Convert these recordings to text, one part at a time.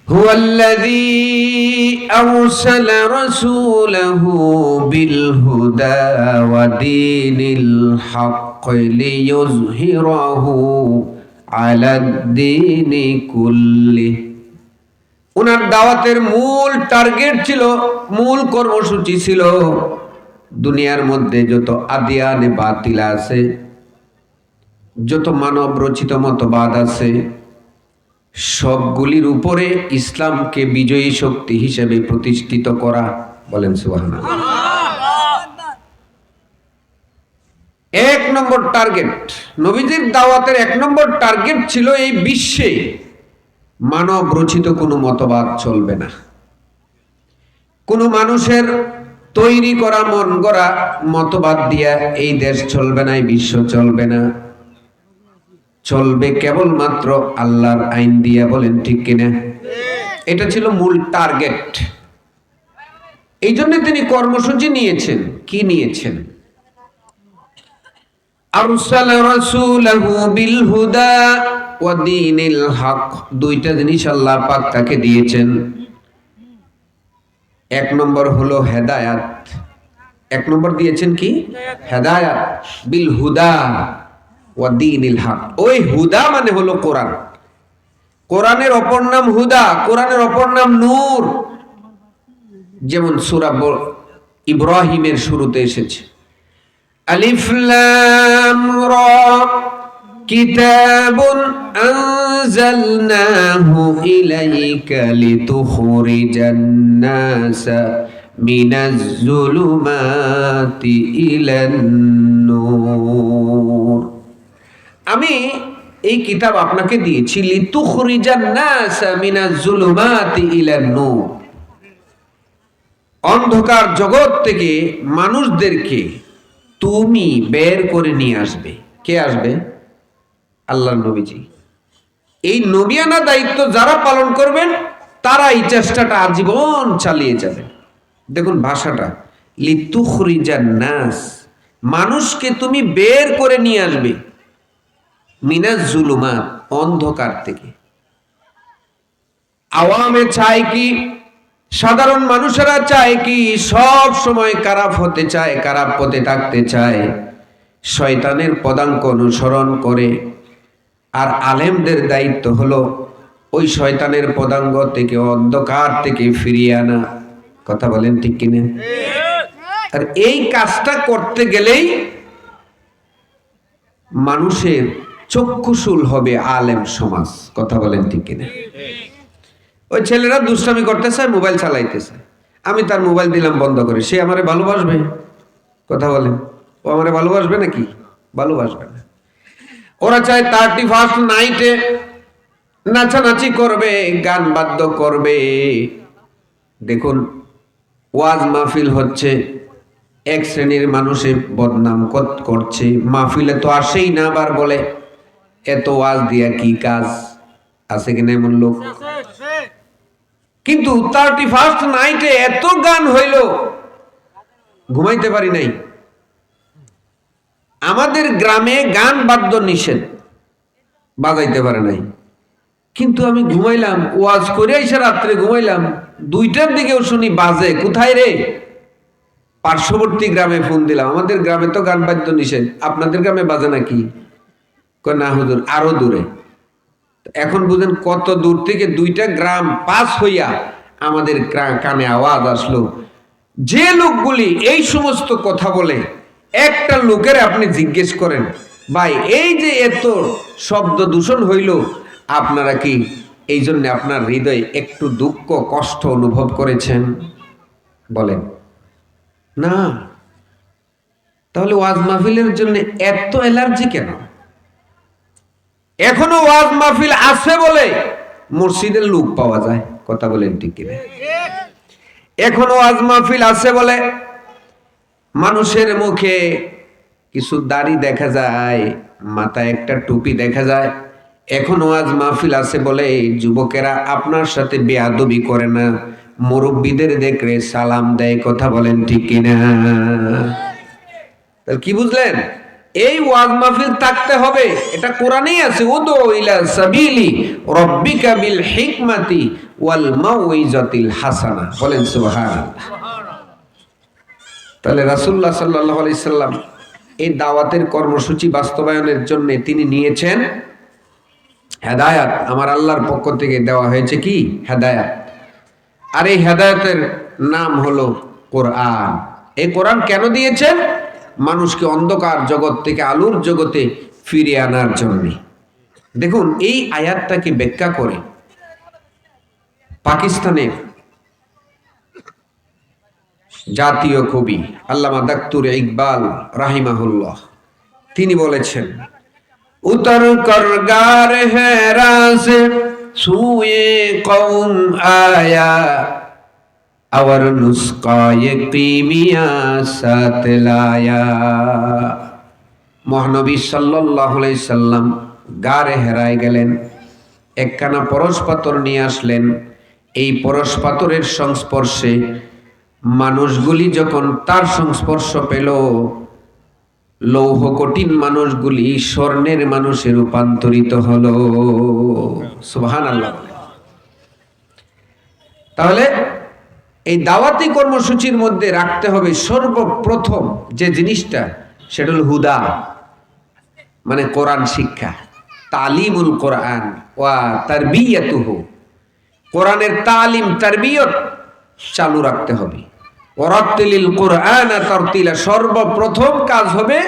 হুয়াল্লাযী আরসালা রাসূলাহু বিল হুদা ওয়া দীনিল হক লিইয়ুযহিরাহু আলাদ-দীনি কুল্লিহি। ওনার দাওয়াতের মূল টার্গেট ছিল, মূল কর্মসূচি ছিল, দুনিয়ার মধ্যে যত আদিয়ানে বাতিল আছে, যত মানব রচিত মতবাদ আছে, সবগুলির উপরে ইসলামকে বিজয়ী শক্তি হিসেবে প্রতিষ্ঠিত করা। বলেন সুবহানাল্লাহ। এক নম্বর টার্গেট, নবীজির দাওয়াতের এক নম্বর টার্গেট ছিল এই বিশ্বে মানব রচিত কোনো মতবাদ চলবে না। কোনো মানুষের তৈরি করা মন গড়া মতবাদ দিয়া এই দেশ চলবে না, এই বিশ্ব চলবে না। চলবে কেবলমাত্র আল্লাহর আইন দিয়া। বলেন ঠিক কিনা? এটা ছিল মূল টার্গেট। এই জন্য তিনি কর্মসূচি নিয়েছেন। কি নিয়েছেন? আরসালা রাসূলাহু বিল হুদা ওয়া দীনিল হক। দুইটা জিনিস আল্লাহ পাক তাকে দিয়েছেন। এক নম্বর হলো হেদায়াত। এক নম্বর দিয়েছেন কি? হেদায়াত। বিল হুদা ওয়া দীনিল হক। ওই হুদা মানে হলো কোরআন। কোরআনের অপর নাম হুদা, কোরআনের অপর নাম নূর। যেমন সূরা ইব্রাহিমের শুরুতে এসেছে, আলিফ লাম রা কিতাবুন আনজালনাহু ইলাইকা লিতুখরিজান নাসা মিনাজ যুলুমাতি ইলান নূর। আমি এই কিতাব আপনাকে দিয়েছি লিতুখরিজান নাসা মিনাজ যুলুমাতি ইলান নূর, অন্ধকার জগৎ থেকে মানুষদেরকে তুমি বের করে নিয়ে আসবে। কে আসবে? আল্লাহর নবীজি। এই নবিয়ানা দায়িত্ব যারা পালন করবেন তারা এই চেষ্টাটা আজীবন চালিয়ে যাবেন। দেখুন ভাষাটা, লিতুখরিজান নাস, মানুষকে তুমি বের করে নিয়ে আসবে, মিনাজ যুলুমাত, অন্ধকার থেকে। আওয়ামে চায় কি? সাধারণ মানুষেরা চায় কি? সব সময় খারাপ হতে চায়, খারাপ পথে থাকতে চায়, শয়তানের পদাঙ্ক অনুসরণ করে। আর আলেমদের দায়িত্ব হলো ওই শয়তানের পদাঙ্ক থেকে, অন্ধকার থেকে ফিরিয়ে আনা। কথা বলেন ঠিক কিনা? আর এই কাজটা করতে গেলেই মানুষের চক্ষুশূল হবে আলেম সমাজ। কথা বলেন ঠিক কিনা? ওই ছেলেরা দুষ্টামি করতেছে, মোবাইল চালাইতেছে, আমি তার মোবাইল দিলাম বন্ধ করে, সে আমারে ভালোবাসবে? কথা বলেন, ও আমারে ভালোবাসবে নাকি? ভালোবাসবে না। ওরা চায় 31st নাইটে নাচানাচি করবে, গান বাদ্য করবে। দেখুন, ওয়াজ মাহফিল হচ্ছে, এক শ্রেণীর মানুষে বদনাম করছে, মাহফিলে তো আসেই না, আবার বলে এত ওয়াজ দিয়া কি কাজ? আছে কিনা এমন লোক? কিন্তু 31st নাইটে এত গান হইল, ঘুমাইতে পারি নাই। আমাদের গ্রামে গান বাদ্য নিষেধ, বাজাইতে পারে নাই, কিন্তু আমি ঘুমাইলাম, ওয়াজ করে এসে রাত্রে ঘুমাইলাম, 2টার দিকেও শুনি বাজে। কোথায় রে? পার্শ্ববর্তী গ্রামে ফোন দিলাম, আমাদের গ্রামে তো গান বাদ্য নিষেধ, আপনাদের গ্রামে বাজে নাকি? কয় না হুজুর, আরো দূরে। এখন বুঝেন কত দূর থেকে 2টা গ্রাম পাস হইয়া আমাদের কানে আওয়াজ আসলো। যে লোকগুলি এই সমস্ত কথা বলে, একটা লোকের আপনি জিজ্ঞেস করেন, ভাই এই যে এত শব্দ দূষণ হইল, আপনারা কি এই জন্য আপনার হৃদয়ে একটু দুঃখ কষ্ট অনুভব করেছেন? বলেন না। তাহলে ওয়াজ মাহফিলের জন্য এত অ্যালার্জি কেন? এখনো ওয়াজ মাহফিল আছে বলে মসজিদের লোক পাওয়া যায়। কথা বলেন ঠিক কিনা? এখনো ওয়াজ মাহফিল আছে বলে মানুষের মুখে কিছু দাড়ি দেখা যায়, মাথায় একটা টুপি দেখা যায়। এখনো ওয়াজ মাহফিল আছে বলে যুবকেরা আপনার সাথে বেয়াদবি করে না, মুরব্বীদের দেখলে সালাম দেয়। কথা বলেন ঠিক কিনা? তাহলে কি বুঝলেন? এই ওয়াজ মাহফিল থাকতে হবে, এটা কোরআনেই আছে, উদু ইলা সাবিলি রাব্বিকা বিল হিকমাতি ওয়াল মাউইজাতিল হাসানা। বলেন সুবহানাল্লাহ। তাহলে রাসূলুল্লাহ সাল্লাল্লাহু আলাইহি সাল্লাম এই দাওয়াতের কর্মসূচি বাস্তবায়নের জন্য তিনি নিয়েছেন হেদায়াত। আমার আল্লাহর পক্ষ থেকে দেওয়া হয়েছে কি? হেদায়াত। আর এই হেদায়াতের নাম হলো কোরআন। এই কোরআন কেন দিয়েছেন? মানুষকে অন্ধকার জগৎ থেকে আলোর জগতে ফিরিয়ে আনার জন্য। দেখুন এই আয়াতটাকে ব্যাখ্যা করে পাকিস্তানের জাতীয় কবি আল্লামা দাক্তুর ইকবাল রাহিমাহুল্লাহ তিনি বলেছেন, উতর কর গার হেরা সে সুয়ে কৌম আয়া और नुस्खाए कीमिया साथ लाया। মহানবী সাল্লাল্লাহু আলাইহি সাল্লাম গারে হেরায় গেলেন, একখানা পরশ পাথর নিয়ে আসলেন। এই পরশ পাথরের সংস্পর্শে মানুষগুলি যখন তার সংস্পর্শ পেল, লৌহ কঠিন মানুষগুলি স্বর্ণের মানুষে রূপান্তরিত হলো। সুবহানাল্লাহ। তাহলে এই দাওয়াতি কর্মসূচির মধ্যে রাখতে হবে সর্বপ্রথম যে জিনিসটা, সেটা হল হুদা, মানে কোরআন শিক্ষা, তালিমুল কোরআন ওয়া তারবিয়াতুহু। কোরআনের তালিম তারবিয়ত চালু রাখতে হবে। ওয়ারাত্তিলিল কোরআনা তারতিলা, সর্বপ্রথম কাজ হবে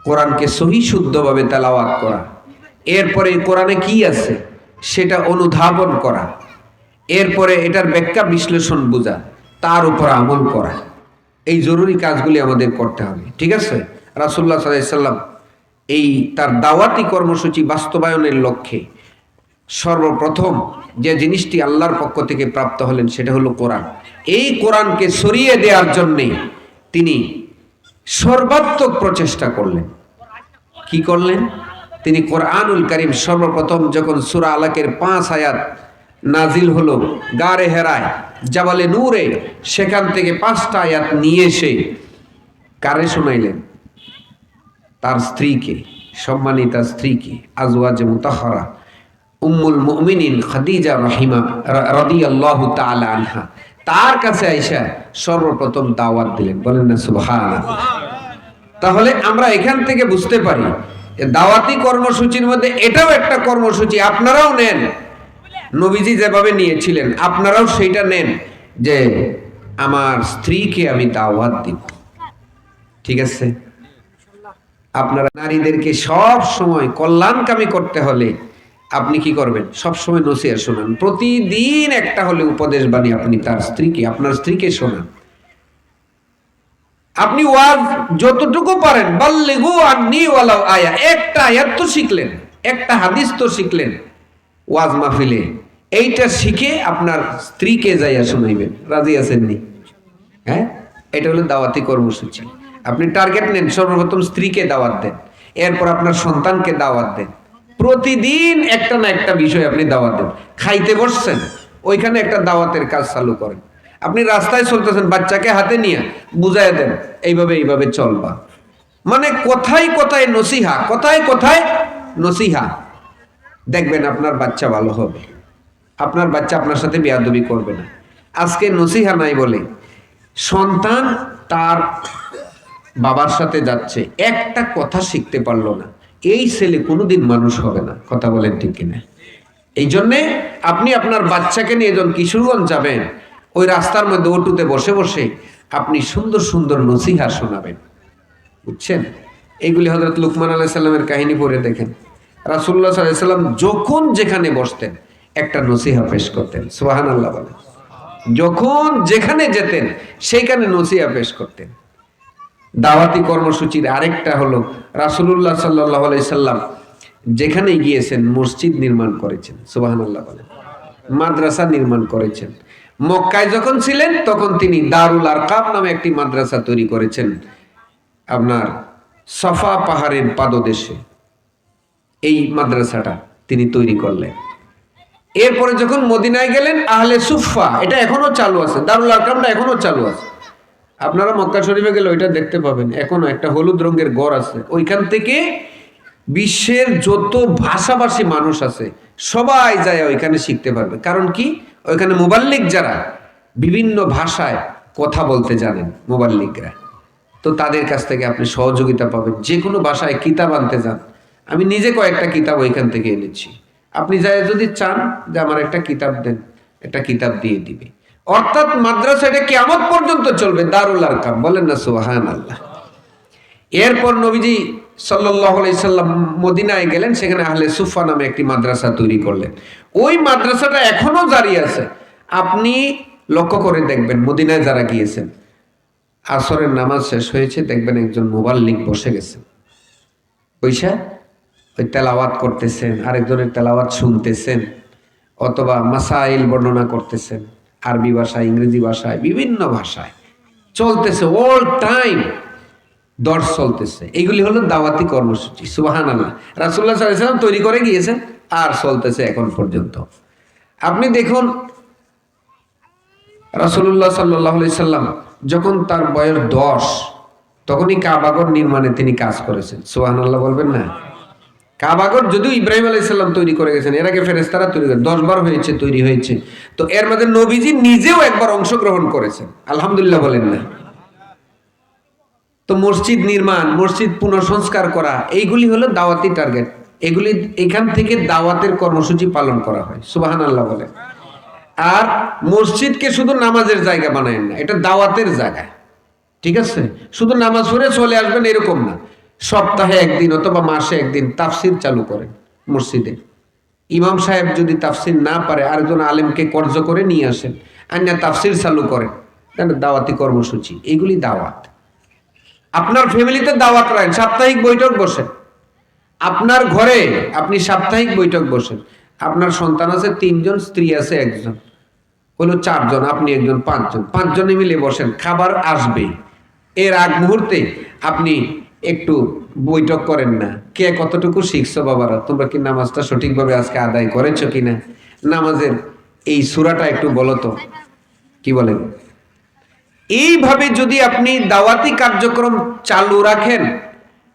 কোরআনকে সহি শুদ্ধভাবে তেলাওয়াত করা। এরপরে কোরআনে কি আছে সেটা অনুধাবন করা, এরপরে এটার ব্যাখ্যা বিশ্লেষণ বোঝা, তার উপর আমল করা। এই জরুরি কাজগুলি আমাদের করতে হবে। ঠিক আছে? রাসূলুল্লাহ সাল্লাল্লাহু আলাইহি সাল্লাম এই তার দাওয়াতি কর্মসূচি বাস্তবায়নের লক্ষ্যে সর্বপ্রথম যে জিনিসটি আল্লাহর পক্ষ থেকে প্রাপ্ত হলেন সেটা হলো কোরআন। এই কোরআনকে সরিয়ে দেওয়ার জন্যে তিনি সর্বাত্মক প্রচেষ্টা করলেন। কি করলেন? তিনি কোরআনুল কারীম সর্বপ্রথম যখন সূরা আলাকের 5 আয়াত নাজিল হলো গারে হেরায় জাবালে নূরে, সেখান থেকে 5টা আয়াত নিয়ে এসে কারে শোনাইলেন? তার স্ত্রীকে, সম্মানিতা স্ত্রীকে, আজওয়াজে মুতাহহারা উম্মুল মুমিনিন খাদিজা রাদিয়াল্লাহু তাআলা আনহা, তার কাছে আয়েশা সর্বপ্রথম দাওয়াত দিলেন। বলেন না সুবহানাল্লাহ। তাহলে আমরা এখান থেকে বুঝতে পারি দাওয়াতি কর্মসূচির মধ্যে এটাও একটা কর্মসূচি। আপনারাও নেন, নবীজি যেভাবে নিয়েছিলেন আপনারাও সেইটা নেন যে আমার স্ত্রীকে আমি দাওয়াত দিব। ঠিক আছে? আপনারা নারীদেরকে সব সময় কল্যাণকামী করতে হলে আপনি কি করবেন? সব সময় নসিহত শোনান। প্রতিদিন একটা হলে উপদেশ বাণী আপনি তার স্ত্রীকে, আপনার স্ত্রীকে শোনান। আপনি ওয়াজ যতটুকু পারেন, বাল্লিগু আন্নী ওয়ালাউ আয়া, একটা আয়াত তো শিখলেন, একটা হাদিস তো শিখলেন ওয়াজ মাহফিলে, এইটা শিখে আপনার স্ত্রীকে যাইয়া শোনাইবেন। রাজি আছেননি? হ্যাঁ, এটা হলো দাওয়াতি কর্মসূচি। আপনি টার্গেট নেন, সর্বপ্রথম স্ত্রীকে দাওয়াত দেন, এরপর আপনার সন্তানকে দাওয়াত দেন। প্রতিদিন একটা না একটা বিষয় আপনি দাওয়াত দেন। খাইতে বসছেন, ওইখানে একটা দাওয়াতের কাজ চালু করেন। আপনি রাস্তায় চলতেছেন, বাচ্চাকে হাতে নিয়ে বুঝাই দেন, এইভাবে এইভাবে চলবা। মানে কোথায় কোথায় নসিহা, কোথায় কোথায় নসিহা। দেখবেন আপনার বাচ্চা ভালো হবে, আপনার বাচ্চা আপনার সাথে বেয়াদবি করবে না। আজকে নসিহা নাই বলে সন্তান তার বাবার সাথে যাচ্ছে, একটা কথা শিখতে পারলো না, এই ছেলে কোনোদিন মানুষ হবে না। কথা বলেন ঠিক কিনা? এই জন্যে আপনি আপনার বাচ্চাকে নিয়ে যখন কিশোরগঞ্জ যাবেন, ওই রাস্তার মধ্যে অটোতে বসে বসে আপনি সুন্দর সুন্দর নসিহা শোনাবেন। বুঝছেন? এইগুলি হযরত লুকমান আলাইহিস সালামের কাহিনী পড়ে দেখেন। রাসূলুল্লাহ সাল্লাল্লাহু আলাইহি সাল্লাম যখন যেখানে বসতেন একটা নসিহা পেশ করতেন। সুবহানাল্লাহ বলেন। যখন যেখানে যেতেন সেইখানে নসিহা পেশ করতেন। দাওয়াতি কর্মসূচির আরেকটা হলো রাসূলুল্লাহ সাল্লাল্লাহু আলাইহি সাল্লাম যেখানে গিয়েছেন মসজিদ নির্মাণ করেছেন। সুবহানাল্লাহ বলেন। মাদ্রাসা নির্মাণ করেছেন। মক্কায় যখন ছিলেন তখন তিনি দারুল আরকাম নামে একটি মাদ্রাসা তৈরি করেছেন আপনার সাফা পাহাড়ের পাদদেশে। এই মাদ্রাসাটা তিনি তৈরি করলেন। এরপরে যখন মদিনায় গেলেন আহলে সুফা, এটা এখনো চালু আছে, দারুল আরকামটা এখনো চালু আছে। আপনারা মক্কা শরীফে গেলে ওইটা দেখতে পাবেন, এখনো একটা হলুদ রঙের গড় আছে। ওইখান থেকে বিশ্বের যত ভাষাভাষী মানুষ আছে সবাই যায় ওইখানে শিখতে পারবে। কারণ কি, ওইখানে মুবাল্লিগ যারা বিভিন্ন ভাষায় কথা বলতে জানেন মুবাল্লিগরা, তো তাদের কাছ থেকে আপনি সহযোগিতা পাবেন। যে কোনো ভাষায় কিতাব আনতে যান, আমি নিজে কয়েকটা কিতাব ওইখান থেকে এনেছি। আপনি যাই যদি চান যে আমার একটা কিতাব দেন, একটা কিতাব দিয়ে দিবে। অর্থাৎ মাদ্রাসাটা কিয়ামত পর্যন্ত চলবে, দারুল আরকাম। বলেন না সুবহানাল্লাহ। এরপর নবীজি সাল্লাল্লাহু আলাইহি সাল্লাম মদিনায় গেলেন, সেখানে আহলে সুফা নামে একটি মাদ্রাসা তৈরি করলেন। ওই মাদ্রাসাটা এখনো জারি আছে। আপনি লক্ষ্য করে দেখবেন, মদিনায় যারা গিয়েছেন, আসরের নামাজ শেষ হয়েছে, দেখবেন একজন মুবাল্লিগ বসে গেছেন, বৈশা ওই তেলাওয়াত করতেছেন, আরেকজনের তেলাওয়াত শুনতেছেন, অথবা মাসাইল বর্ণনা করতেছেন, আরবি ভাষায়, ইংরেজি ভাষায়, বিভিন্ন ভাষায় চলতেছে, অল টাইম দর্শ চলতেছে। এইগুলি হলো দাওয়াতি কর্মসূচি। সুবহানাল্লাহ। রাসূলুল্লাহ সাল্লাল্লাহু আলাইহি ওয়াসাল্লাম তৈরি করে গিয়েছেন, আর চলতেছে এখন পর্যন্ত। আপনি দেখুন, রাসূলুল্লাহ সাল্লাল্লাহু আলাইহি সাল্লাম যখন তার বয়স 10, তখনই কাবাগর নির্মাণে তিনি কাজ করেছেন। সুবহানাল্লাহ বলবেন না? কাবাগর যদিও ইব্রাহিম আলাইহিস সালাম তৈরি করে গেছেন, এর আগে ফেরেশতারা তৈরি করে, 10 বার হয়েছে, তৈরি হয়েছে। তো এর মধ্যে নবীজি নিজেও একবার অংশগ্রহণ করেছেন। আলহামদুলিল্লাহ বলেন না? তো মসজিদ নির্মাণ, মসজিদ পুনঃসংস্কার করা, এইগুলি হলো দাওয়াতি টার্গেট। এগুলি এখান থেকে দাওয়াতের কর্মসূচি পালন করা হয়। সুবহানাল্লাহ বলেন। আর মসজিদকে শুধু নামাজের জায়গা বানায়েন না, এটা দাওয়াতের জায়গা। ঠিক আছে? শুধু নামাজ পড়ে চলে আসবেন এরকম না। সপ্তাহে একদিন অথবা মাসে একদিন তাফসির চালু করেন মসজিদে। ইমাম সাহেব যদি তাফসির না পারে, আরেকজন আলেমকে কর্জ করে নিয়ে আসেন, আইনা তাফসির চালু করেন। দাওয়াতি কর্মসূচি, এগুলি দাওয়াত। আপনার ফ্যামিলিতে দাওয়াত রাখেন, সাপ্তাহিক বৈঠক বসেন। আপনার ঘরে আপনি সাপ্তাহিক বৈঠক বসেন। আপনার সন্তান আছে 3 জন, স্ত্রী আছে 1 জন, হলো 4 জন, আপনি 1 জন, 5 জন। 5 জনে মিলে বসেন, খাবার আসবে। এর আগ মুহূর্তে আপনি একটু বৈঠক করেন না, কে কতটুকু শিখছো বাবারা, তোমরা কি নামাজটা সঠিকভাবে আজকে আদায় করেছো কিনা, নামাজের এই সূরাটা একটু বলো তো, কি বলেন? এইভাবে যদি আপনি দাওয়াতি কার্যক্রম চালু রাখেন,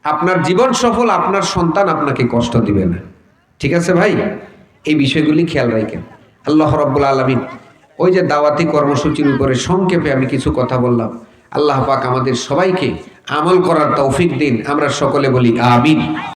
আপনার জীবন সফল, আপনার সন্তান আপনাকে কষ্ট দিবে না। ঠিক আছে ভাই? এই বিষয়গুলি খেয়াল রাখেন। আল্লাহ রাব্বুল আলামিন ওই যে দাওয়াতি কর্মসূচির উপরে সংক্ষেপে আমি কিছু কথা বললাম, আল্লাহ পাক আমাদের সবাইকে আমল করার তৌফিক দিন। আমরা সকলে বলি আমিন।